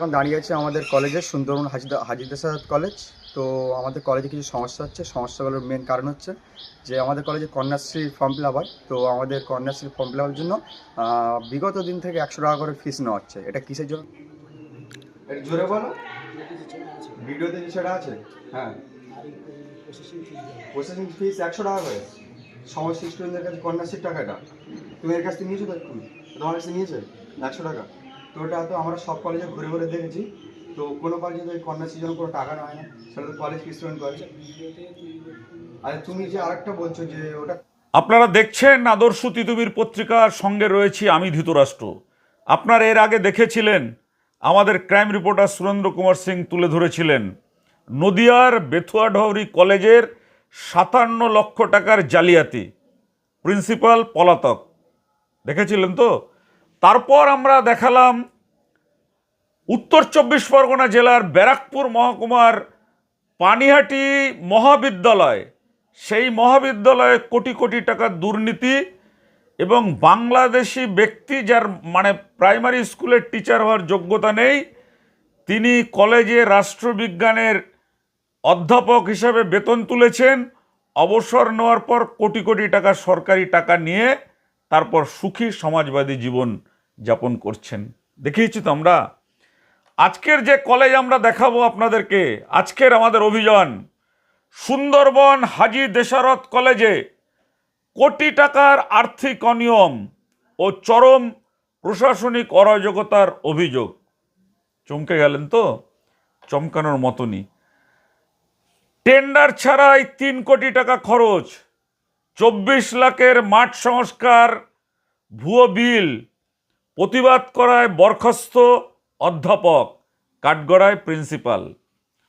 এখন দাঁড়িয়ে আছে আমাদের কলেজের সুন্দরবন হাজিদা সাহাদ কলেজ। তো আমাদের কলেজে কিছু সমস্যা হচ্ছে। সমস্যাগুলোর মেন কারণ হচ্ছে যে আমাদের কলেজে কন্যাশ্রী ফর্ম ফিল আপ হয়। তো আমাদের কন্যাশ্রী ফর্ম ফিল আপের জন্য বিগত দিন থেকে 100 টাকা করে ফিস নেওয়া হচ্ছে। এটা কিসের জন্য এটা জোরে বলো। ভিডিওতে সেটা আছে। হ্যাঁ, প্রসেসিং ফিস 100 টাকা করে সমস্ত স্টুডেন্টদের কাছে কন্যাশ্রীর টাকাটা তুমি এর কাছ থেকে নিয়েছো? তো তোমার কাছে নিয়েছে 100 টাকা। তো ওটা তো আমরা সব কলেজে ঘুরে ঘুরে দেখেছি। তো কোনো কলেজে তো কন্যাশ্রীর জন্য কোনো টাকা নেয় না, সেটা তো কলেজ স্টুডেন্ট করে। আর তুমি যে আরেকটা বলছো যে ওটা আপনারা দেখছেন আদর্শ তিতুমির পত্রিকার সঙ্গে রয়েছি আমি ধৃতরাষ্ট্র। আপনারা এর আগে দেখেছিলেন আমাদের ক্রাইম রিপোর্টার সুরেন্দ্র কুমার সিং তুলে ধরেছিলেন নদিয়ার বেথুয়াডহরি কলেজের 57 লক্ষ টাকার জালিয়াতি, প্রিন্সিপাল পলাতক। দেখেছিলেন তো? তারপর আমরা দেখালাম উত্তর 24 পরগনা জেলার ব্যারাকপুর মহকুমার পানিহাটি মহাবিদ্যালয়, সেই মহাবিদ্যালয়ে কোটি কোটি টাকার দুর্নীতি এবং বাংলাদেশি ব্যক্তি যার প্রাইমারি স্কুলের টিচার হওয়ার যোগ্যতা নেই, তিনি কলেজে রাষ্ট্রবিজ্ঞানের অধ্যাপক হিসাবে বেতন তুলেছেন। অবসর নেওয়ার পর কোটি কোটি টাকা সরকারি টাকা নিয়ে তারপর সুখী সমাজবাদী জীবন যাপন করছেন। দেখিয়েছি তো আমরা। আজকের যে কলেজ আমরা দেখাবো আপনাদেরকে, আজকের আমাদের অভিযান সুন্দরবন হাজী দেশারত কলেজে কোটি টাকার আর্থিক অনিয়ম ও চরম প্রশাসনিক অরাজকতার অভিযোগ। চমকে গেলেন তো? চমকানোর মতনই। টেন্ডার ছাড়াই 3 কোটি টাকা খরচ, 24 লাখের মাঠ সংস্কার ভুয়ো বিল, প্রতিবাদ করায় বরখাস্ত অধ্যাপক, কাঠগড়ায় প্রিন্সিপাল।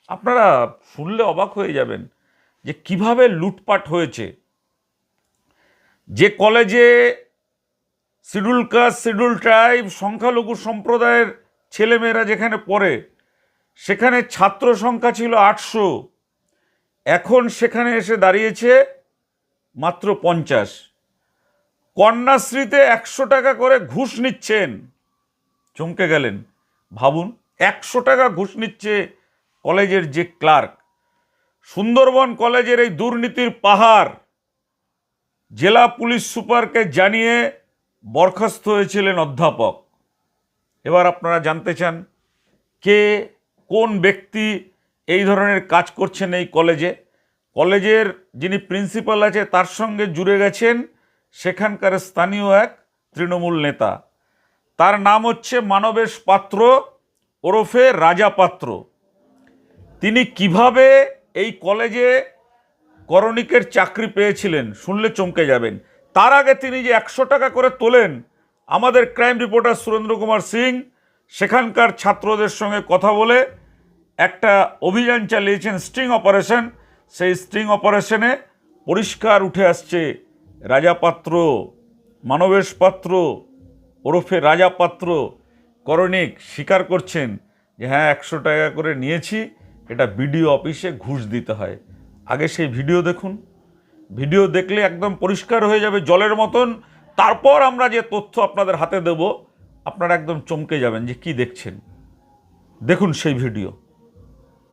আপনারা শুনলে অবাক হয়ে যাবেন যে কিভাবে লুটপাট হয়েছে। যে কলেজে শিডিউল কাস্ট, শিডিউল ট্রাইব, সংখ্যালঘু সম্প্রদায়ের ছেলেমেয়েরা যেখানে পড়ে, সেখানে ছাত্র সংখ্যা ছিল 800, এখন সেখানে এসে দাঁড়িয়েছে মাত্র 50। কন্যাশ্রীতে 100 টাকা করে ঘুষ নিচ্ছেন। চমকে গেলেন? ভাবুন, 100 টাকা ঘুষ নিচ্ছে কলেজের যে ক্লার্ক। সুন্দরবন কলেজের এই দুর্নীতির পাহাড় জেলা পুলিশ সুপারকে জানিয়ে বরখাস্ত হয়েছিলেন অধ্যাপক। এবার আপনারা জানতে চান কে, কোন ব্যক্তি এই ধরনের কাজ করছেন এই কলেজে। কলেজের যিনি প্রিন্সিপাল আছে তার সঙ্গে জুড়ে গেছেন সেখানকার স্থানীয় এক তৃণমূল নেতা। তার নাম হচ্ছে মানবেশ পাত্র ওরফে রাজা পাত্র। তিনি কিভাবে এই কলেজে করণিকের চাকরি পেয়েছিলেন শুনলে চমকে যাবেন। তার আগে তিনি যে 100 টাকা করে তোলেন, আমাদের ক্রাইম রিপোর্টার সুরেন্দ্র কুমার সিং সেখানকার ছাত্রদের সঙ্গে কথা বলে একটা অভিযান চালিয়েছেন, স্ট্রিং অপারেশন। সেই স্ট্রিং অপারেশনে পরিষ্কার উঠে আসছে রাজা পাত্র, মানবেশ পাত্র ওরফে রাজা পাত্র করণিক স্বীকার করছেন যে হ্যাঁ 100 টাকা করে নিয়েছি, এটা বিডিও অফিসে ঘুষ দিতে হয়। আগে সেই ভিডিও দেখুন। ভিডিও দেখলে একদম পরিষ্কার হয়ে যাবে জলের মতন। তারপর আমরা যে তথ্য আপনাদের হাতে দেব, আপনারা একদম চমকে যাবেন যে কি দেখছেন। দেখুন সেই ভিডিও।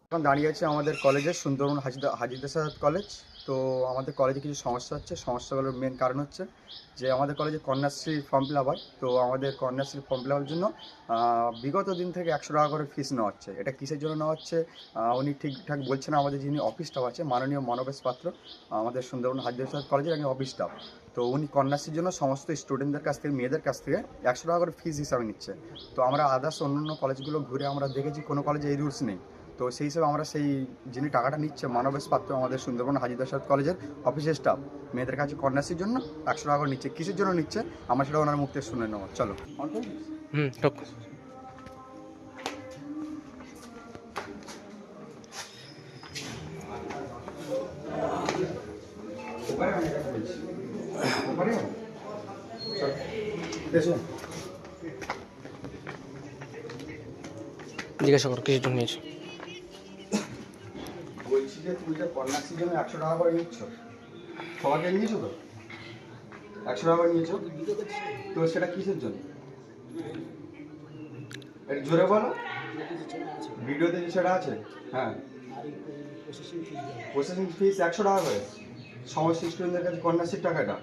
এখন দাঁড়িয়ে আছে আমাদের কলেজের সুন্দরবন হাজিদা সাহাদ কলেজ। তো আমাদের কলেজে কিছু সমস্যা হচ্ছে। সমস্যাগুলোর মেন কারণ হচ্ছে যে আমাদের কলেজে কন্যাশ্রী ফর্ম ফিল আপ হয়। তো আমাদের কন্যাশ্রী ফর্ম ফিল আপের জন্য বিগত দিন থেকে 100 টাকা করে ফিস নেওয়া হচ্ছে। এটা কিসের জন্য নেওয়া হচ্ছে উনি ঠিকঠাক বলছেন। আমাদের যিনি অফিস স্টাফ আছে মাননীয় মানবেশ পাত্র, আমাদের সুন্দরবন হাজিদা সাহাদ কলেজের একজন অফিস স্টাফ। তো উনি কন্যাশ্রীর জন্য সমস্ত স্টুডেন্টদের কাছ থেকে, মেয়েদের কাছ থেকে 100 টাকা করে ফিস হিসাবে নিচ্ছে। তো আমরা আদার্স অন্যান্য কলেজগুলো ঘুরে আমরা দেখেছি কোনো কলেজে এই রুলস নেই। তো সেই হিসেবে আমরা সেই যিনি টাকাটা নিচ্ছে মানবেশ পাত্র, আমাদের সুন্দরবন হাজিদা সাহাদ কলেজের অফিসের স্টাফ, মেয়েদের কাছে কন্যাশ্রীর জন্য 100 টাকা করে নিচ্ছে। কিসের জন্য নিচ্ছে আমরা সেটা ওনার মুখ থেকে শুনে নেবো। চলো। জিজ্ঞাসা করো কিসের জন্য নিয়েছো। বলছি যে তুমি যে কন্যাশ্রীর জন্য 100 টাকা করে নিচ্ছ, সবাইকে নিয়েছো তো 100 টাকা করে নিয়েছো, তো সেটা কিসের জন্য? একটু জোরে বলো। ভিডিওতে যে সেটা আছে, হ্যাঁ প্রসেসিং ফিস 100 টাকা করে। সমস্ত স্টুডেন্টদের কাছে কন্যাশ্রীর টাকাটা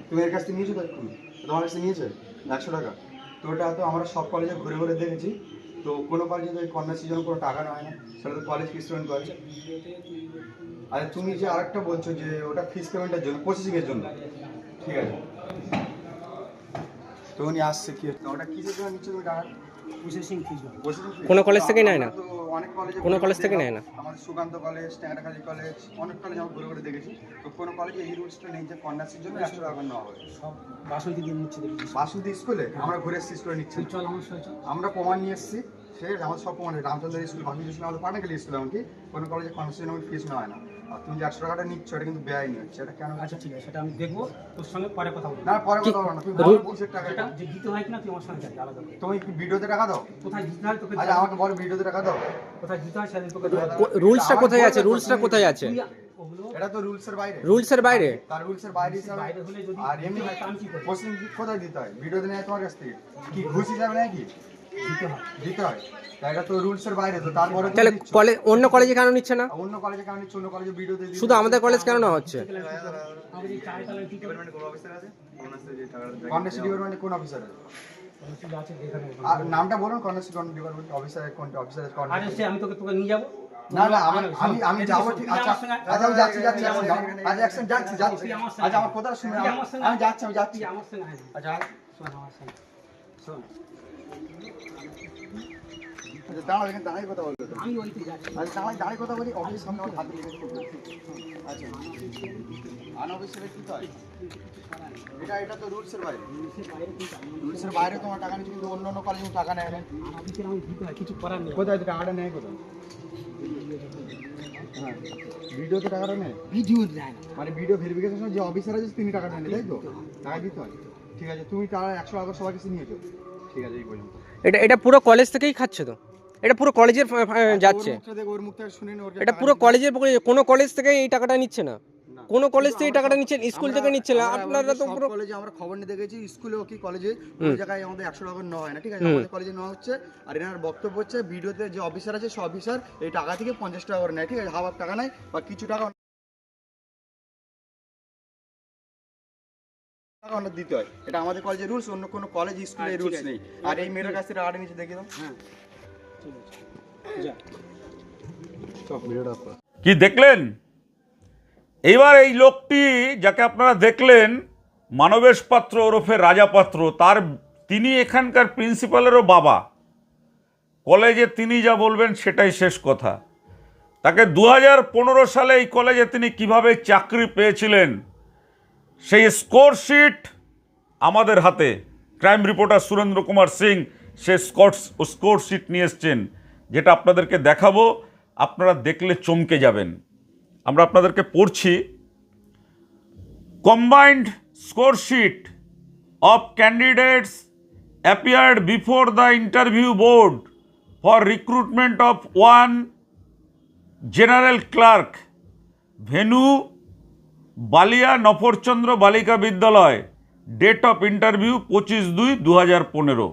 তুমি এর কাছ থেকে নিয়েছো তো এক্ষুনি? তোমার কাছে নিয়েছে 100 টাকা। তো ওটা তো আমরা সব কলেজে ঘুরে ঘুরে দেখেছি, তো কোনো কলেজে তো এই কন্যাশ্রীর জন্য কোনো টাকা নেয় না, সেটা তো কলেজ ফিস পেমেন্ট করে। আরে তুমি যে আরেকটা বলছো যে ওটা ফিস পেমেন্টের জন্য, প্রসেসিংয়ের জন্য, ঠিক আছে। তো উনি আসছে কি ওটা কিসের জন্য নিচ্ছে তুমি টাকা? প্রসেসিং ফিস কোনো কলেজ থেকে নেয় না, তো অনেক কলেজে কোনো কলেজ থেকে নেয় না। আমাদের সুকান্ত কলেজ, ট্যাংরাখালি কলেজ, অনেক কলেজ আমরা ঘুরে ঘুরে দেখেছি। তো কোনো কলেজে এই রুলসটা নেই যে কন্যাশ্রীর জন্য 100 টাকা নেওয়া হবে। সব বাসন্তী দিয়ে নিচ্ছে দেখি। বাসন্তী স্কুলে আমরা ঘুরে এসেছি, স্কুলে নিচ্ছি, চল আমার সাথে চল। আমরা প্রমাণ নিয়ে এসেছি। সে আমাদের সব প্রমাণ, রামচন্দ্র স্কুল, বাসন্তী স্কুল, আমাদের পাটাখালি স্কুল, এমনকি কোনো কলেজে কন্যাশ্রী নামে ফিস নেওয়া হয় না। আর তুমি যে 100 টাকাটা নিচ্ছ এটা কিন্তু বেআইনি হচ্ছে। এটা কেন? আচ্ছা ঠিক আছে, সেটা আমি দেখবো, তোর সঙ্গে পরে কথা বলবো। না পরে কথা বলো না, তুমি কিসের টাকা এটা এটা? যে দিতে হয় কিনা তুই আমার সঙ্গে যাবি আলাদা করে। তুমি কি ভিডিওতে টাকা দাও? কোথায় দিতে হয় তোকে আচ্ছা আমাকে বলো, ভিডিওতে টাকা দাও। কোথায় দিতে হয় সেদিন তোকে রুলসটা কোথায় আছে? রুলসটা কোথায় আছে? ওগুলো এটা তো রুলসের বাইরে। রুলসের বাইরে? তার রুলসের বাইরে হিসাবে। বাইরে হলে যদি আর এমনি হয় তা আমি কি করবো? কোশ্চেন কোথায় দিতে হয়? ভিডিওতে নেয় তোমার কাছ থেকে কি ঘুষ হিসাবে নেয় কি? দিতে হয়। দিতে হয়। তাই এটা তো রুলসের বাইরে, তো তারপরে তুমি তাহলে দিচ্ছ। কলেজ, অন্য কলেজে কেন নিচ্ছে না? অন্য কলেজে কেন নিচ্ছ? অন্য কলেজে ভিডিওতে দিচ্ছ। শুধু আমাদের কলেজ কেন না হচ্ছে? আমাকে যে চায় তাহলে কি করবো? কন্যাশ্রী ডিপার্টমেন্টে কোন অফিসার আছে? ঠিক আছে এখানে। আর নামটা বলুন, কন্যাশ্রী ডিপার্টমেন্ট অফিসারের কোন অফিসারের কোন? আরে সে আমি তোকে নিয়ে যাবো। না না আমি যাবো, ঠিক আছে। আচ্ছা আমি যাচ্ছি আচ্ছা যাচ্ছি। আচ্ছা আমার কথা শুনে আমি যাচ্ছি তুই আমার সঙ্গে আয়। আচ্ছা শোন আমার সঙ্গে শোন, আচ্ছা দাঁড়াও, এখানে দাঁড়াই কথা বলবে তো। আমি ওইতে যাচ্ছি। আচ্ছা দাঁড়াই কথা বলি, অফিসের সামনে আমার হাত দিয়ে আচ্ছা আনঅফিসিয়ালি কি হয়? এটা তো রুলসের বাইরে। রুলসের বাইরে তোমার টাকা নিচ্ছে, কিন্তু অন্য অন্য কলেজে টাকা নেয় না। অফিসের আমি দিতে হয়, কিছু করার নেই। কোথায় টাকাটা নেয় কোথায়? হ্যাঁ ভিডিওতে টাকাটা নেয়, ভিডিও দেয় না। মানে ভিডিও ভেরিফিকেশন যে অফিসার আছে তিনি টাকাটা নেয়, তাই তো? টাকা দিতে হয়, ঠিক আছে। তুমি তারা 100 টাকা সবার কাছে নিয়েছো, ঠিক আছে এই পর্যন্ত। এটা পুরো কলেজ থেকেই খাচ্ছে তো? এটা পুরো কলেজের যাচ্ছে? ওর মুখ থেকে শুনে ওর এটা পুরো কলেজের, কোনো কলেজ থেকে এই টাকাটা নিচ্ছে না? কোনো কলেজ থেকে এই টাকাটা নিচ্ছেন? স্কুল থেকে নিচ্ছে না? আপনারা তো পুরো কলেজে আমরা খবর নিয়ে দেখেছি, স্কুলেও কি কলেজে ওই জায়গায় আমাদের 100 টাকা নেওয়া হয় না, ঠিক আছে। আমাদের কলেজে নেওয়া হচ্ছে। আর এনার বক্তব্য হচ্ছে ভিডিওতে যে অফিসার আছে সব অফিসার এই টাকা থেকে 50 টাকা করে নেয়, ঠিক আছে। হাফ টাকা নেয় বা কিছু টাকা টাকা দিতে হয়। এটা আমাদের কলেজের রুলস, অন্য কোনো কলেজ স্কুলে এই রুলস নেই। আর এই মেয়ের কাছ থেকে টাকাটা নিচে দেখে দাও। হ্যাঁ ঠিক আছে যা। সব ভিডিওটা কি দেখলেন? এইবার এই লোকটি যাকে আপনারা দেখলেন, মানবেশ পাত্র ওরফে রাজা পাত্র, তিনি এখানকার প্রিন্সিপালেরও বাবা। কলেজে তিনি যা বলবেন সেটাই শেষ কথা। তাকে 2015 সালে এই কলেজে তিনি কিভাবে চাকরি পেয়েছিলেন সেই স্কোরশিট আমাদের হাতে। ক্রাইম রিপোর্টার সুরেন্দ্র কুমার সিং সে স্কোরশিট নিয়ে এসছেন, যেটা আপনাদেরকে দেখাবো। আপনারা দেখলে চমকে যাবেন। আমরা আপনাদেরকে পড়ছি। Combined scoresheet of candidates appeared before the interview board for recruitment of one general clerk, venue Balia Nafarchandra Balika Vidyalaya, date of interview 25/2/2015।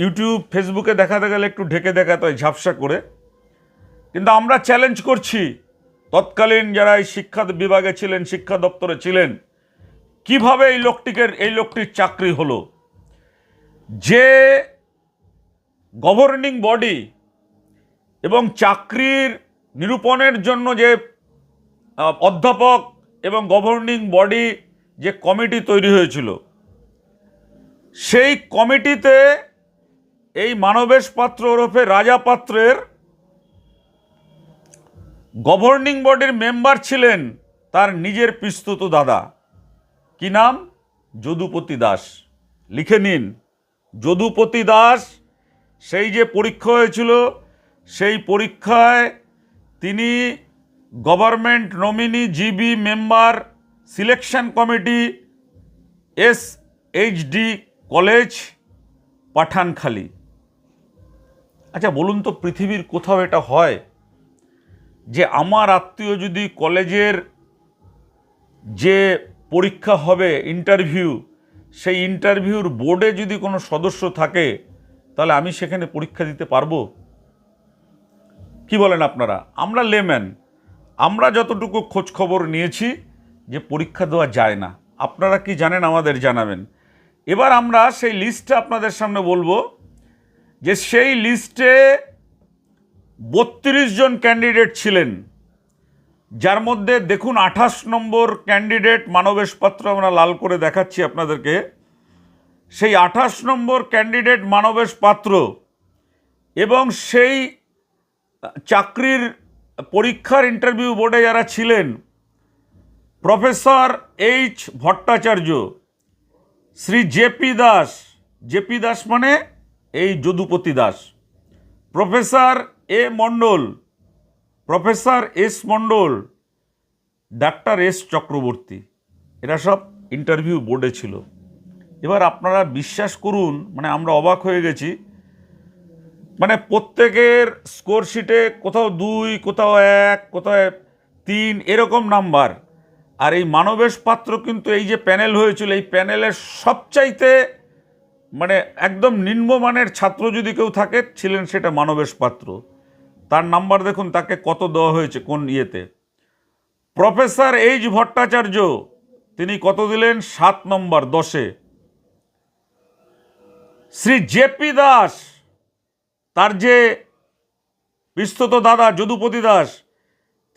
YouTube ফেসবুকে দেখাতে গেলে একটু ঢেকে দেখাতে হয় ঝাপসা করে, কিন্তু আমরা চ্যালেঞ্জ করছি তৎকালীন যারা এই শিক্ষা বিভাগে ছিলেন, শিক্ষা দপ্তরে ছিলেন, কিভাবে এই লোকটির চাকরি হলো। যে গভর্নিং বডি এবং চাকরির নিরূপণের জন্য যে অধ্যাপক এবং গভর্নিং বডি যে কমিটি তৈরি হয়েছিল, সেই কমিটিতে এই মানবেশ পাত্র ওরফে রাজা পাত্রের গভর্নিং বডির মেম্বার ছিলেন তার নিজের পিস্তুত দাদা। কি নাম? যদুপতি দাস। লিখে নিন, যদুপতি দাস। সেই যে পরীক্ষা হয়েছিল, সেই পরীক্ষায় তিনি government nominee GB member selection committee SHD college Pathankhali. আচ্ছা বলুন তো, পৃথিবীর কোথাও এটা হয় যে আমার আত্মীয় যদি কলেজের যে পরীক্ষা হবে ইন্টারভিউ, সেই ইন্টারভিউর বোর্ডে যদি কোনো সদস্য থাকে তাহলে আমি সেখানে পরীক্ষা দিতে পারবো? কি বলেন আপনারা? আমরা লেম্যান, আমরা যতটুকু খোঁজ খবর নিয়েছি যে পরীক্ষা দেওয়া যায় না। আপনারা কি জানেন আমাদের জানাবেন। এবার আমরা সেই লিস্টটা আপনাদের সামনে বলবো, যে সেই লিস্টে 32 জন ক্যান্ডিডেট ছিলেন, যার মধ্যে দেখুন 28 নম্বর ক্যান্ডিডেট মানবেশ পাত্র, আমরা লাল করে দেখাচ্ছি আপনাদেরকে। সেই 28 নম্বর ক্যান্ডিডেট মানবেশ পাত্র এবং সেই চাকরির পরীক্ষার ইন্টারভিউ বোর্ডে যারা ছিলেন, professor H Bhattacharya, Shri JP Das, JP Das মানে এই যদুপতি দাস, প্রফেসর এ মণ্ডল, প্রফেসর এস মণ্ডল, ডাক্তার এস চক্রবর্তী, এরা সব ইন্টারভিউ বোর্ডে ছিল। এবার আপনারা বিশ্বাস করুন, মানে আমরা অবাক হয়ে গেছি, মানে প্রত্যেকের স্কোর শিটে কোথাও 2, কোথাও 1, কোথাও 3 এরকম নাম্বার। আর এই মানবেশ পাত্র কিন্তু এই যে প্যানেল হয়েছিল, এই প্যানেলের সবচাইতে মানে একদম নিম্নমানের ছাত্র যদি কেউ থাকে ছিলেন সেটা মানবেশ পাত্র। তার নাম্বার দেখুন তাকে কত দেওয়া হয়েছে কোন ইয়েতে। প্রফেসর এইচ ভট্টাচার্য তিনি কত দিলেন? 7 নম্বর 10-এ। শ্রী জেপি দাস, তার যে বিস্তৃত দাদা যদুপতি দাস,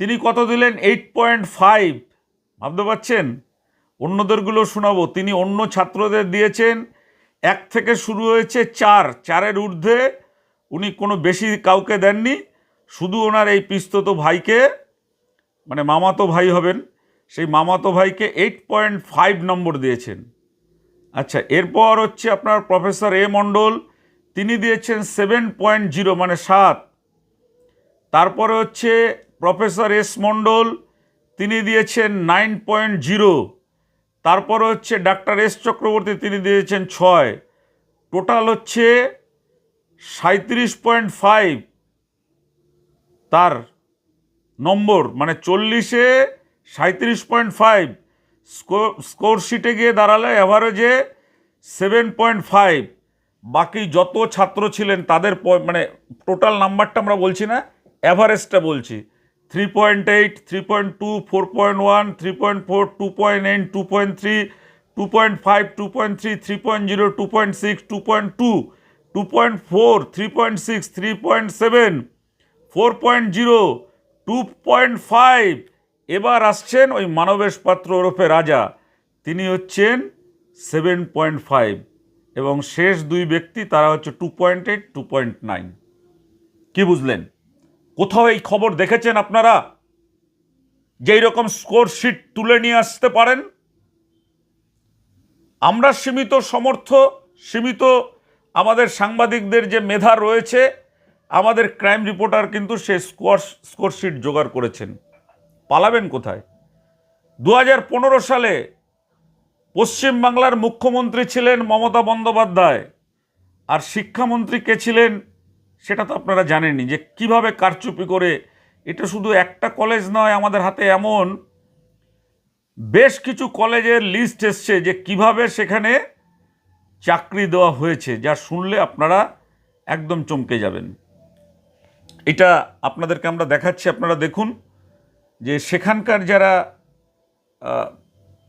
তিনি কত দিলেন? 8.5। ভাবতে পারছেন? অন্যদেরগুলো শোনাবো। তিনি অন্য ছাত্রদের দিয়েছেন 1 থেকে শুরু হয়েছে 4-এর ঊর্ধ্বে উনি কোনো বেশি কাউকে দেননি, শুধু ওনার এই পিস্তত ভাইকে, মানে মামাতো ভাই হবেন, সেই মামাতো ভাইকে 8.5 নম্বর দিয়েছেন। আচ্ছা, এরপর হচ্ছে আপনার প্রফেসর এ মণ্ডল, তিনি দিয়েছেন 7.0 মানে 7। তারপরে হচ্ছে প্রফেসর এস মণ্ডল, তিনি দিয়েছেন 9.0। তারপরে হচ্ছে ডাক্তার এস চক্রবর্তী, তিনি দিয়েছেন 6। টোটাল হচ্ছে 37.5 তার নম্বর, মানে 40-এ 37.5। স্কোর শিটে গিয়ে দাঁড়ালে অ্যাভারেজে 7.5। বাকি যত ছাত্র ছিলেন তাদের মানে টোটাল নাম্বারটা আমরা বলছি না, অ্যাভারেজটা বলছি। 3.8, 3.2, 4.1, 3.4, 2.9, 2.3, 2.5, 2.3, 3.0, 2.6, 2.2, 2.4, 3.6, 3.7, 4.0, 2.5। এবার আসছেন ওই মানবেশ পাত্র ওরফে রাজা, তিনি হচ্ছেন 7.5 এবং শেষ 2 ব্যক্তি তারা হচ্ছে 2.8, 2.9। কি বুঝলেন? কোথাও এই খবর দেখেছেন আপনারা যে এইরকম স্কোর শিট তুলে নিয়ে আসতে পারেন? আমরা সীমিত সীমিত আমাদের সাংবাদিকদের যে মেধা রয়েছে, আমাদের ক্রাইম রিপোর্টার কিন্তু সে স্কোর শিট জোগাড় করেছেন। পালাবেন কোথায়? 2015 সালে পশ্চিমবাংলার মুখ্যমন্ত্রী ছিলেন মমতা বন্দ্যোপাধ্যায়, আর শিক্ষামন্ত্রী কে ছিলেন সেটা তো আপনারা জানেনই, যে কিভাবে কারচুপি করে। এটা শুধু একটা কলেজ নয়, আমাদের হাতে এমন বেশ কিছু কলেজের লিস্ট এসছে যে কিভাবে সেখানে চাকরি দেওয়া হয়েছে, যা শুনলে আপনারা একদম চমকে যাবেন। এটা আপনাদেরকে আমরা দেখাচ্ছি, আপনারা দেখুন যে সেখানকার যারা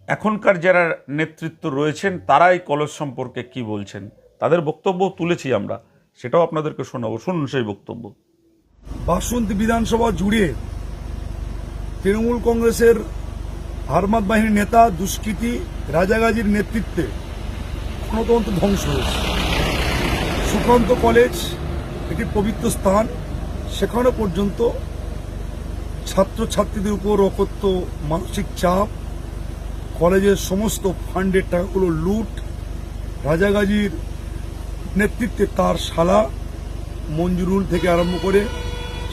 এখনকার যারা নেতৃত্ব রয়েছেন তারা এই কলেজ সম্পর্কে কি বলছেন, তাদের বক্তব্য তুলেছি আমরা, সেটাও আপনাদেরকে শোনাবো। শুনুন সেই বক্তব্য। বাসন্তী বিধানসভা জুড়ে তৃণমূল কংগ্রেসের হারমাত বাহিনীর নেতা দুষ্কৃতী রাজাগাজীর নেতৃত্বে গণতন্ত্র ধ্বংস হয়েছে। সুকান্ত কলেজ একটি পবিত্র স্থান, সেখানে পর্যন্ত ছাত্রছাত্রীদের উপর অকথ্য মানসিক চাপ, কলেজের সমস্ত ফান্ডের টাকাগুলো লুট, রাজাগাজীর নেতৃত্বে তার শালা মঞ্জুরুল থেকে আরম্ভ করে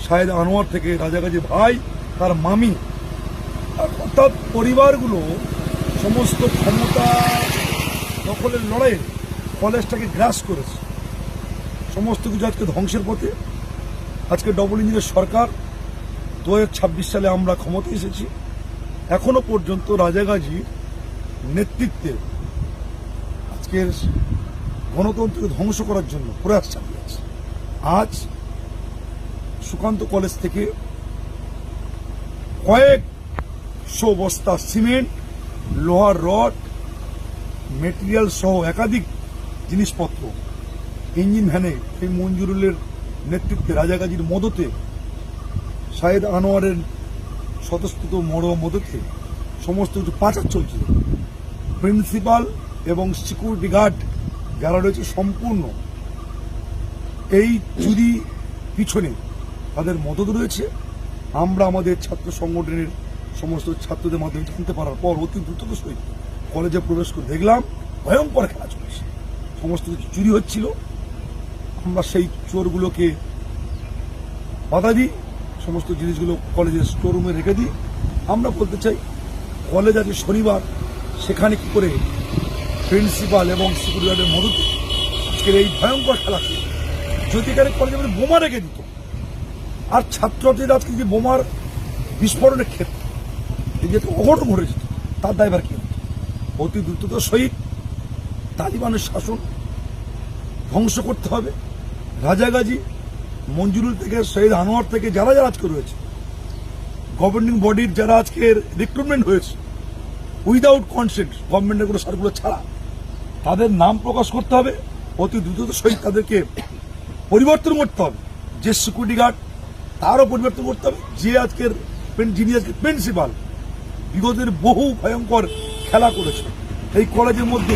শাহেদ আনোয়ার থেকে রাজাগাজী ভাই, তার মামি, অর্থাৎ পরিবারগুলো সমস্ত ক্ষমতা দখলের লড়াইয়ে কলেজটাকে গ্রাস করেছে। সমস্ত কিছু আজকে ধ্বংসের পথে। আজকে ডবল ইঞ্জিনের সরকার, 2026 সালে আমরা ক্ষমতায় এসেছি, এখনো পর্যন্ত রাজাগাজীর নেতৃত্বে আজকের গণতন্ত্রকে ধ্বংস করার জন্য প্রয়াস চালিয়েছে। আজ সুকান্ত কলেজ থেকে কয়েকশো বস্তা সিমেন্ট, লোহার রড, মেটেরিয়াল সহ একাধিক জিনিসপত্র ইঞ্জিন ভ্যানে এই মঞ্জুরুলের নেতৃত্বে রাজাগাজীর মদতে, শাহেদ আনোয়ারের স্বতঃস্ফূর্ত মদতে সমস্ত কিছু পাচার চলছিল। প্রিন্সিপাল এবং সিকিউরিটি গার্ড যারা রয়েছে সম্পূর্ণ এই চুরি পিছনে তাদের মদত রয়েছে। আমরা আমাদের ছাত্র সংগঠনের সমস্ত ছাত্রদের মাধ্যমে জানতে পারার পর অতি দ্রুততার সহিত কলেজে প্রবেশ করে দেখলাম ভয়ঙ্কর খেলা চলছে, সমস্ত কিছু চুরি হচ্ছিল। আমরা সেই চোরগুলোকে বাধা দিই, সমস্ত জিনিসগুলো কলেজের স্টোররুমে রেখে দিই। আমরা বলতে চাই কলেজ আজকে শনিবার, সেখানে কি করে প্রিন্সিপাল এবং সিকিউরিটি গার্ডের মদতে আজকের এই ভয়ঙ্কর খেলাকে, যদি এখানে কলেজে বোমা রেখে দিত আর ছাত্রছাত্রীরা আজকে যে বোমার বিস্ফোরণের ক্ষেত্রে এই যে অঘটন ঘটে যেত, তার দায়ভার কি হতো? অতি দ্রুততার সহিত তালিবানের শাসন ধ্বংস করতে হবে। রাজাগাজী, মঞ্জুরুল থেকে শহীদ আনোয়ার থেকে যারা যারা আজকে রয়েছে, গভর্নিং বডির যারা আজকের রিক্রুটমেন্ট হয়েছে উইদাউট কনসেন্ট, গভর্নমেন্টের কোনো সার্কুলার ছাড়া, তাদের নাম প্রকাশ করতে হবে। অতি দ্রুততার সহিত তাদেরকে পরিবর্তন করতে হবে। যে সিকিউরিটি গার্ড তারও পরিবর্তন করতে হবে। যে আজকের যিনি আজকের প্রিন্সিপাল বিগতের বহু ভয়ঙ্কর খেলা করেছে এই কলেজের মধ্যে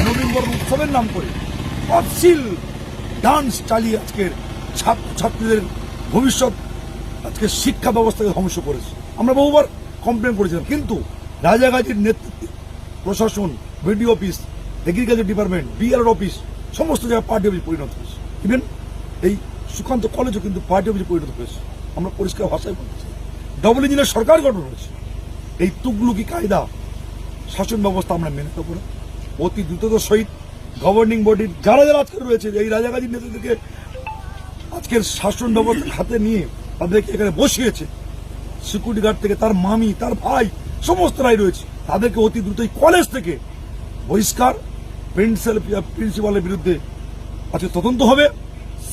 নবীন বরণ উৎসবের নাম করে অশ্লীল ডান্স চালিয়ে আজকের ছাত্রছাত্রীদের ভবিষ্যৎ আজকে শিক্ষা ব্যবস্থাকে ধ্বংস করেছে। আমরা বহুবার কমপ্লেন করেছিলাম, কিন্তু রাজাগাজীর নেতৃত্বে প্রশাসন, BDO office, agriculture department, BR office সমস্ত জায়গায় পার্টি অফিস পরিণত হয়েছে। ইভেন এই সুকান্ত কলেজও কিন্তু পার্টি অফিসে পরিণত হয়েছে। আমরা পরিষ্কার ভাষায় বলছি, ডবল ইঞ্জিনের সরকার গঠন হয়েছে। এই তুগলুকি কায়দা শাসন ব্যবস্থা আমরা মেনে নেব না। অতি দ্রুততার সহিত গভর্নিং বডির যারা যারা আজকে রয়েছে, এই রাজাগাজীর নেতৃত্বকে আজকের শাসন ব্যবস্থা হাতে নিয়ে তাদেরকে এখানে বসিয়েছে, সিকিউরিটি গার্ড থেকে তার মামি, তার ভাই সমস্তরাই রয়েছে, তাদেরকে অতি দ্রুতই কলেজ থেকে বহিষ্কার, প্রিন্সিপালের বিরুদ্ধে আজকে তদন্ত হবে।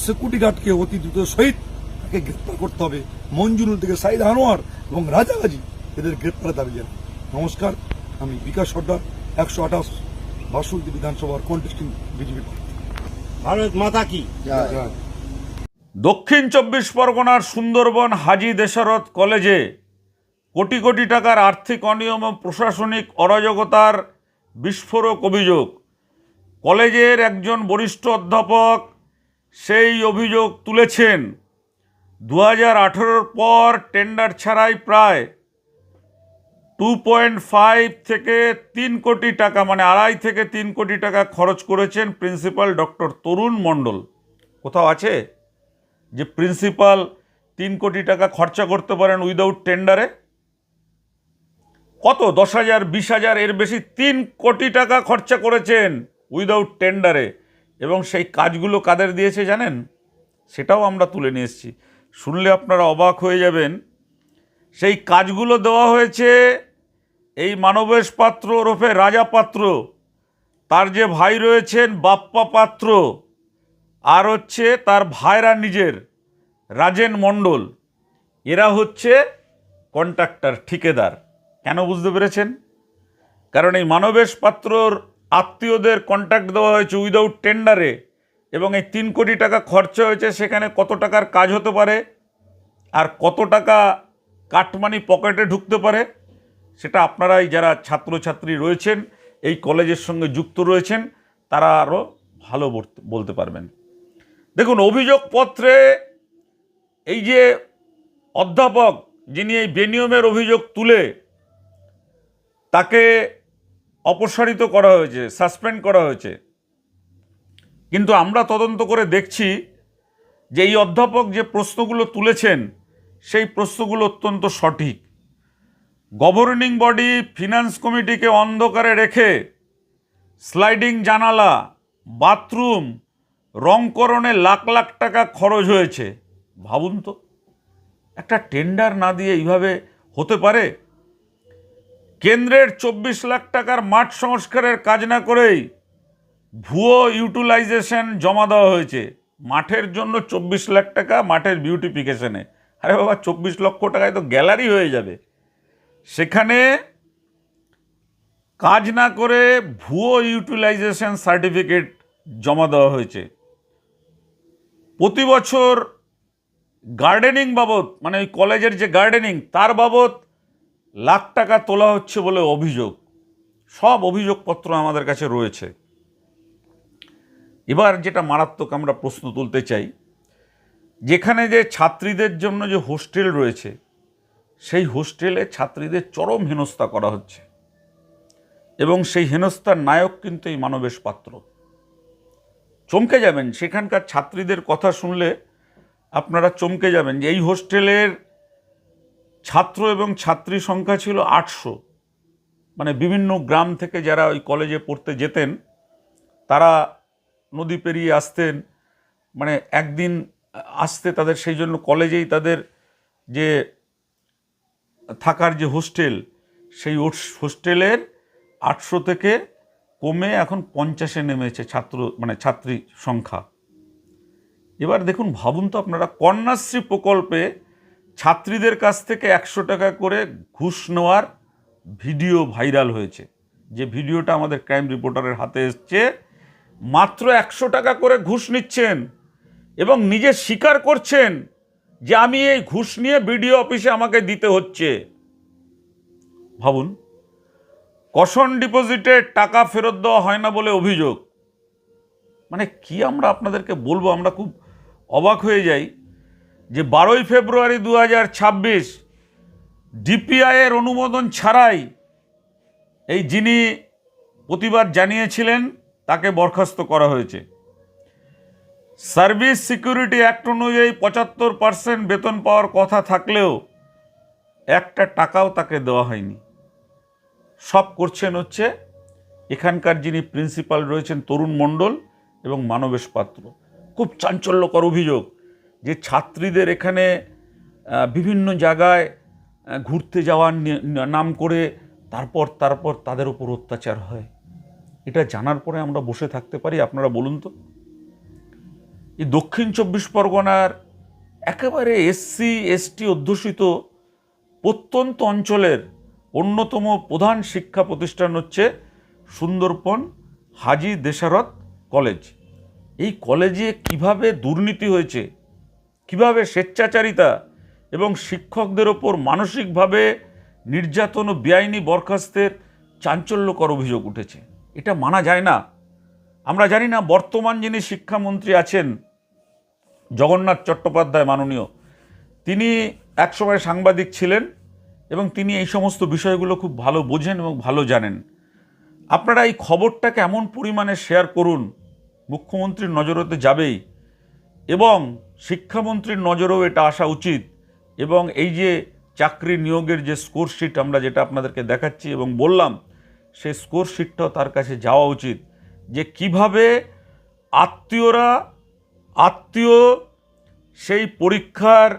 সিকিউরিটি গার্ডকে অতি দ্রুত সহিত তাকে গ্রেপ্তার করতে হবে। মঞ্জুরুল থেকে শাহেদ আনোয়ার এবং রাজাগাজী এদের গ্রেপ্তারের দাবি জানাই। নমস্কার, আমি বিকাশ সর্দার, 128 বাসন্তী বিধানসভার কন্টেস্টিং বিজেপি। ভারত মাতা কি। দক্ষিণ 24 পরগনার সুন্দরবন হাজী দেশরথ কলেজে কোটি কোটি টাকার আর্থিক অনিয়ম ও প্রশাসনিক অরাজকতার বিস্ফোরক অভিযোগ। কলেজের একজন বরিষ্ঠ অধ্যাপক সেই অভিযোগ তুলেছেন। 2018 পর টেন্ডার ছাড়াই প্রায় 2.5 থেকে 3 কোটি টাকা, মানে 2.5 থেকে 3 কোটি টাকা খরচ করেছেন প্রিন্সিপাল ডক্টর তরুণ মণ্ডল। কোথাও আছে যে প্রিন্সিপাল 3 কোটি টাকা খরচা করতে পারেন উইদাউট টেন্ডারে? কত, 10,000, 20,000, এর বেশি 3 কোটি টাকা খরচা করেছেন উইদাউট টেন্ডারে। এবং সেই কাজগুলো কাদের দিয়েছে জানেন? সেটাও আমরা তুলে নিয়ে এসেছি, শুনলে আপনারা অবাক হয়ে যাবেন। সেই কাজগুলো দেওয়া হয়েছে এই মানবেশ পাত্র ওরফে রাজা পাত্র, তার যে ভাই রয়েছেন বাপ্পা পাত্র, আর হচ্ছে তার ভাইরা নিজের রাজেন মণ্ডল। এরা হচ্ছে কন্ট্রাক্টর, ঠিকাদার। কেন বুঝতে পেরেছেন? কারণ এই মানবেশ পাত্রর আত্মীয়দের কন্ট্রাক্ট দেওয়া হয়েছে উইদাউট টেন্ডারে, এবং এই 3 কোটি টাকা খরচা হয়েছে। সেখানে কত টাকার কাজ হতে পারে আর কত টাকা কাটমানি পকেটে ঢুকতে পারে সেটা আপনারাই যারা ছাত্রছাত্রী রয়েছেন, এই কলেজের সঙ্গে যুক্ত রয়েছেন, তারা আরও ভালো বলতে পারবেন। দেখুন, অভিযোগপত্রে এই যে অধ্যাপক যিনি এই বেনিয়মের অভিযোগ তুলে তাকে অপসারিত করা হয়েছে, সাসপেন্ড করা হয়েছে, কিন্তু আমরা তদন্ত করে দেখছি যে এই অধ্যাপক যে প্রশ্নগুলো তুলেছেন সেই প্রশ্নগুলো অত্যন্ত সঠিক। গভর্নিং বডি ফিনান্স কমিটিকে অন্ধকারে রেখে স্লাইডিং জানালা, বাথরুম রংকরণে লাখ লাখ টাকা খরচ হয়েছে। ভাবুন তো, একটা টেন্ডার না দিয়ে এইভাবে হতে পারে? কেন্দ্রের 24 লাখ টাকার মাঠ সংস্কারের কাজ না করেই ভুয়ো ইউটিলাইজেশন জমা দেওয়া হয়েছে মাঠের জন্য 24 লাখ টাকা মাঠের বিউটিফিকেশনে। আরে বাবা, 24 লক্ষ টাকায় তো গ্যালারি হয়ে যাবে। সেখানে কাজ না করে ভুয়ো ইউটিলাইজেশন সার্টিফিকেট জমা দেওয়া হয়েছে। প্রতি বছর গার্ডেনিং বাবদ, মানে ওই কলেজের যে গার্ডেনিং তার বাবদ লাখ টাকা তোলা হচ্ছে বলে অভিযোগ। সব অভিযোগপত্র আমাদের কাছে রয়েছে। এবার যেটা মারাত্মক আমরা প্রশ্ন তুলতে চাই, যেখানে যে ছাত্রীদের জন্য যে হোস্টেল রয়েছে সেই হোস্টেলে ছাত্রীদের চরম হেনস্থা করা হচ্ছে এবং সেই হেনস্থার নায়ক কিন্তু এই মানবেশ পাত্র। চমকে যাবেন, সেখানকার ছাত্রীদের কথা শুনলে আপনারা চমকে যাবেন যে এই হোস্টেলের ছাত্র এবং ছাত্রী সংখ্যা ছিল 800। মানে বিভিন্ন গ্রাম থেকে যারা ওই কলেজে পড়তে যেতেন তারা নদী পেরিয়ে আসতেন, মানে একদিন আসতে তাদের, সেই জন্য কলেজেই তাদের যে থাকার যে হোস্টেল, সেই হোস্টেলের 800 থেকে কমে এখন 50-এ নেমেছে ছাত্রী সংখ্যা। এবার দেখুন, ভাবুন তো আপনারা, কন্যাশ্রী প্রকল্পে ছাত্রীদের কাছ থেকে 100 টাকা করে ঘুষ নেওয়ার ভিডিও ভাইরাল হয়েছে। যে ভিডিওটা আমাদের ক্রাইম রিপোর্টারের হাতে এসছে, মাত্র 100 টাকা করে ঘুষ নিচ্ছেন এবং নিজে স্বীকার করছেন যে আমি এই ঘুষ নিয়ে বিডিও অফিসে আমাকে দিতে হচ্ছে। ভাবুন, কশন ডিপোজিটে টাকা ফেরত দেওয়া হয় না বলে অভিযোগ। মানে কি আমরা আপনাদেরকে বলবো, আমরা খুব অবাক হয়ে যাই যে 12ই ফেব্রুয়ারি 2026 ডিপিআই এর অনুমোদন ছাড়াই এই যিনি প্রতিবাদ জানিয়েছিলেন তাকে বরখাস্ত করা হয়েছে। সার্ভিস সিকিউরিটি অ্যাক্ট অনুযায়ী 75% বেতন পাওয়ার কথা থাকলেও একটা টাকাও তাকে দেওয়া হয়নি। সব করছেন হচ্ছে এখানকার যিনি প্রিন্সিপাল রয়েছেন তরুণ মণ্ডল এবং মানবেশ পাত্র। খুব চাঞ্চল্যকর অভিযোগ যে ছাত্রীদের এখানে বিভিন্ন জায়গায় ঘুরতে যাওয়ার নাম করে তারপর তাদের উপর অত্যাচার হয়। এটা জানার পরে আমরা বসে থাকতে পারি? আপনারা বলুন তো। এই দক্ষিণ 24 পরগনার একেবারে এসসি এসটি অধ্যুষিত প্রত্যন্ত অঞ্চলের অন্যতম প্রধান শিক্ষা প্রতিষ্ঠান হচ্ছে সুন্দরবন হাজী দেশারত কলেজ। এই কলেজে কিভাবে দুর্নীতি হয়েছে, কিভাবে স্বেচ্ছাচারিতা এবং শিক্ষকদের ওপর মানসিকভাবে নির্যাতন ও বেআইনি বরখাস্তের চাঞ্চল্যকর অভিযোগ উঠেছে, এটা মানা যায় না। আমরা জানি না বর্তমান যিনি শিক্ষামন্ত্রী আছেন জগন্নাথ চট্টোপাধ্যায় মাননীয়, তিনি একসময় সাংবাদিক ছিলেন এবং তিনি এই সমস্ত বিষয়গুলো খুব ভালো বোঝেন এবং ভালো জানেন। আপনারা এই খবরটাকে এমন পরিমাণে শেয়ার করুন, মুখ্যমন্ত্রীর নজরেতে যাবেই এবং শিক্ষামন্ত্রীর নজরেও এটা আসা উচিত। এবং এই যে চাকরি নিয়োগের যে স্কোর শিট আমরা যেটা আপনাদেরকে দেখাচ্ছি এবং বললাম, সেই স্কোর শিটটাও তার কাছে যাওয়া উচিত যে কিভাবে আত্মীয় সেই পরীক্ষার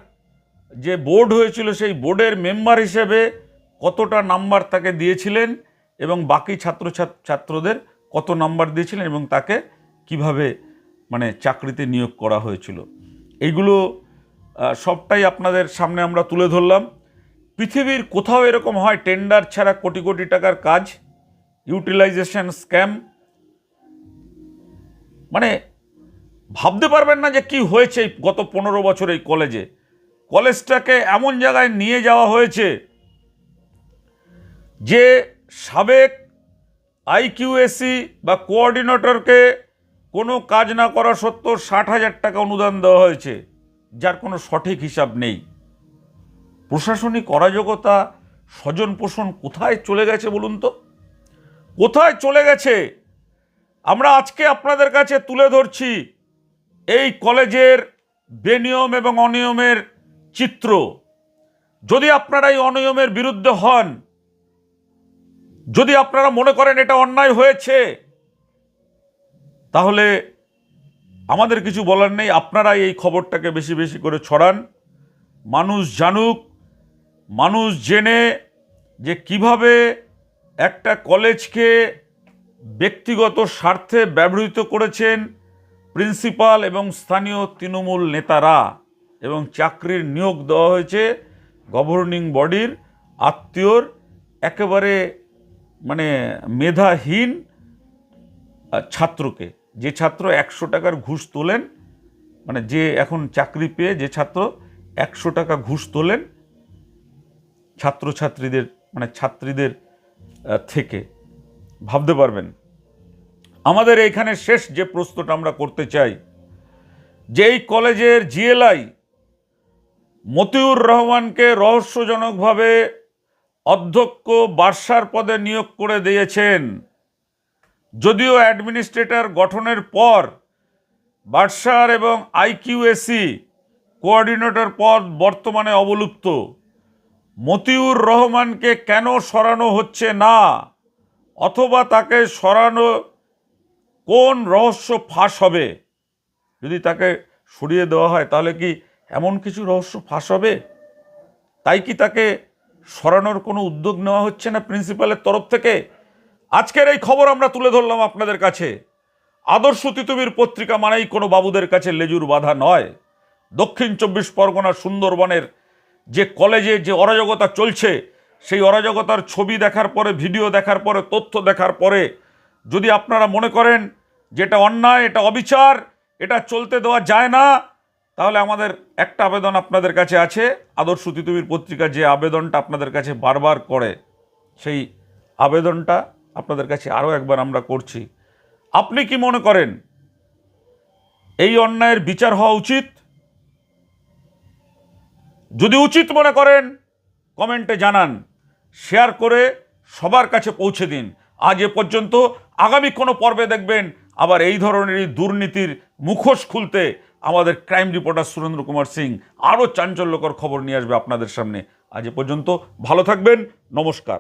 যে বোর্ড হয়েছিল সেই বোর্ডের মেম্বার হিসেবে কতটা নাম্বার তাকে দিয়েছিলেন এবং বাকি ছাত্রদের কত নাম্বার দিয়েছিলেন এবং তাকে কিভাবে চাকরিতে নিয়োগ করা হয়েছিল। এইগুলো সবটাই আপনাদের সামনে আমরা তুলে ধরলাম। পৃথিবীর কোথাও এরকম হয় টেন্ডার ছাড়া কোটি কোটি টাকার কাজ, ইউটিলাইজেশন স্ক্যাম? ভাবতে পারবেন না যে কি হয়েছে এই গত 15 বছর এই কলেজটাকে এমন জায়গায় নিয়ে যাওয়া হয়েছে যে সাবেক আইকিউএসি বা কোঅর্ডিনেটরকে কোনো কাজ না করা সত্ত্বেও 60,000 টাকা অনুদান দেওয়া হয়েছে, যার কোনো সঠিক হিসাব নেই। প্রশাসনিক অরাজকতা, স্বজন পোষণ কোথায় চলে গেছে বলুন তো, কোথায় চলে গেছে? আমরা আজকে আপনাদের কাছে তুলে ধরছি এই কলেজের বেনিয়ম এবং অনিয়মের চিত্র। যদি আপনারা এই অনিয়মের বিরুদ্ধে হন, যদি আপনারা মনে করেন এটা অন্যায় হয়েছে, তাহলে আমাদের কিছু বলার নেই। আপনারা এই খবরটাকে বেশি বেশি করে ছড়ান, মানুষ জানুক, মানুষ জেনে যে কিভাবে একটা কলেজকে ব্যক্তিগত স্বার্থে ব্যবহৃত করেছেন প্রিন্সিপাল এবং স্থানীয় তৃণমূল নেতারা, এবং চাকরির নিয়োগ দেওয়া হয়েছে গভর্নিং বডির আত্মীয়র একেবারে মানে মেধাহীন ছাত্রকে। যে ছাত্র 100 টাকার ঘুষ তোলেন, মানে যে এখন চাকরি পেয়ে যে ছাত্র 100 টাকা ঘুষ তোলেন ছাত্রছাত্রীদের মানে ছাত্রীদের থেকে, ভাবতে পারবেন। আমাদের এইখানে শেষ যে প্রশ্নটা আমরা করতে চাই, যে এই কলেজের জিএলআই মতিউর রহমানকে রহস্যজনকভাবে অধ্যক্ষ বার্সার পদে নিয়োগ করে দিয়েছেন, যদিও অ্যাডমিনিস্ট্রেটর গঠনের পর বার্সার এবং আইকিউএসি কোঅর্ডিনেটর পদ বর্তমানে অবলুপ্ত। মতিউর রহমানকে কেন সরানো হচ্ছে না, অথবা তাকে সরানো কোন রহস্য ফাঁস হবে? যদি তাকে সরিয়ে দেওয়া হয় তাহলে কি এমন কিছু রহস্য ফাঁস হবে? তাই কি তাকে সরানোর কোনো উদ্যোগ নেওয়া হচ্ছে না প্রিন্সিপালের তরফ থেকে? আজকের এই খবর আমরা তুলে ধরলাম আপনাদের কাছে। আদর্শ তিতুমির পত্রিকা মানেই কোনো বাবুদের কাছে লেজুর বাঁধা নয়। দক্ষিণ 24 পরগনা সুন্দরবনের যে কলেজে যে অরাজকতা চলছে, সেই অরাজকতার ছবি দেখার পরে, ভিডিও দেখার পরে, তথ্য দেখার পরে যদি আপনারা মনে করেন যে এটা অন্যায়, এটা অবিচার, এটা চলতে দেওয়া যায় না, তাহলে আমাদের একটা আবেদন আপনাদের কাছে আছে। আদর্শ তিতুমির পত্রিকা যে আবেদনটা আপনাদের কাছে বারবার করে, সেই আবেদনটা আপনাদের কাছে আরও একবার আমরা করছি। আপনি কি মনে করেন এই অন্যায়ের বিচার হওয়া উচিত? যদি উচিত মনে করেন কমেন্টে জানান, শেয়ার করে সবার কাছে পৌঁছে দিন। আজ এ পর্যন্ত। আগামী কোনো পর্বে দেখবেন আবার এই ধরনেরই দুর্নীতির মুখোশ খুলতে আমাদের ক্রাইম রিপোর্টার সুরেন্দ্র কুমার সিং আরও চাঞ্চল্যকর খবর নিয়ে আসবে আপনাদের সামনে। আজ এ পর্যন্ত, ভালো থাকবেন, নমস্কার।